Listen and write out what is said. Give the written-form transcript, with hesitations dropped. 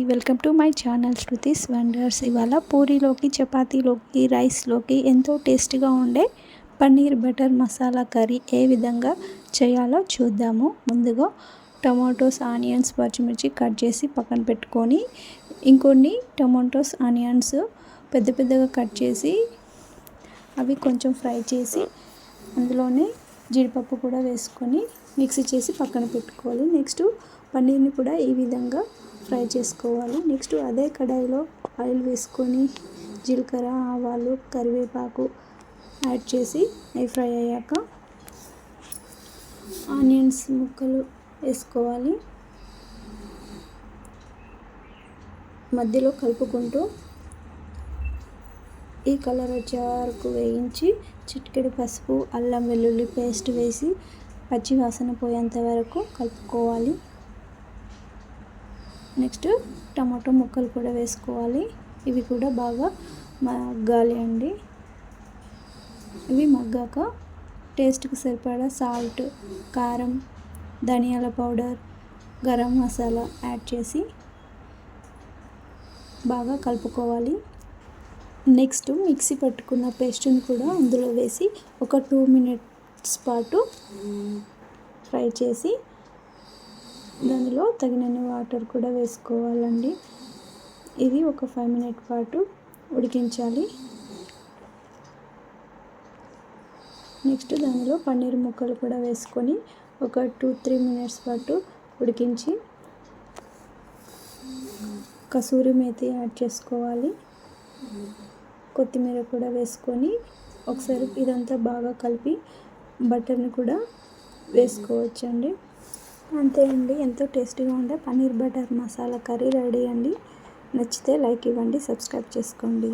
Welcome to my channel Shruti's wonders. ఇవాళ పూరీలోకి, చపాతీలోకి, రైస్లోకి ఎంతో టేస్టీగా ఉండే పన్నీర్ బటర్ మసాలా కర్రీ ఏ విధంగా చేయాలో చూద్దాము. ముందుగా టమాటోస్, ఆనియన్స్, పచ్చిమిర్చి కట్ చేసి పక్కన పెట్టుకొని, ఇంకొన్ని టమాటోస్, ఆనియన్స్ పెద్ద పెద్దగా కట్ చేసి అవి కొంచెం ఫ్రై చేసి అందులోనే జీడిపప్పు కూడా వేసుకొని మిక్సీ చేసి పక్కన పెట్టుకోవాలి. నెక్స్ట్ పన్నీర్ని కూడా ఈ విధంగా ఫ్రై చేసుకోవాలి. నెక్స్ట్ అదే కడాయిలో ఆయిల్ వేసుకొని జీలకర్ర, ఆవాలు, కరివేపాకు యాడ్ చేసి అవి ఫ్రై అయ్యాక ఆనియన్స్ ముక్కలు వేసుకోవాలి. మధ్యలో కలుపుకుంటూ ఈ కలర్ వచ్చే వరకు వేయించి చిటికెడు పసుపు, అల్లం వెల్లుల్లి పేస్ట్ వేసి పచ్చి వాసన పోయేంత వరకు కలుపుకోవాలి. నెక్స్ట్ టమాటో ముక్కలు కూడా వేసుకోవాలి. ఇవి కూడా బాగా మగ్గాలి అండి. ఇవి మగ్గాక టేస్ట్కి సరిపడా సాల్ట్, కారం, ధనియాల పౌడర్, గరం మసాలా యాడ్ చేసి బాగా కలుపుకోవాలి. నెక్స్ట్ మిక్సీ పట్టుకున్న పేస్ట్ని కూడా అందులో వేసి ఒక 2 మినిట్స్ పాటు ఫ్రై చేసి దానిలో తగినన్ని వాటర్ కూడా వేసుకోవాలండి. ఇది ఒక 5 మినిట్స్ పాటు ఉడికించాలి. నెక్స్ట్ దానిలో పన్నీర్ ముక్కలు కూడా వేసుకొని ఒక 2-3 మినిట్స్ పాటు ఉడికించి కసూరి మేతి యాడ్ చేసుకోవాలి. కొత్తిమీర కూడా వేసుకొని ఒకసారి ఇదంతా బాగా కలిపి బటర్ని కూడా వేసుకోవచ్చండి. అంతే అండి, ఎంతో టేస్టీగా ఉండే paneer butter masala curry ready అండి. నచ్చితే లైక్ ఇవ్వండి, సబ్స్క్రైబ్ చేసుకోండి.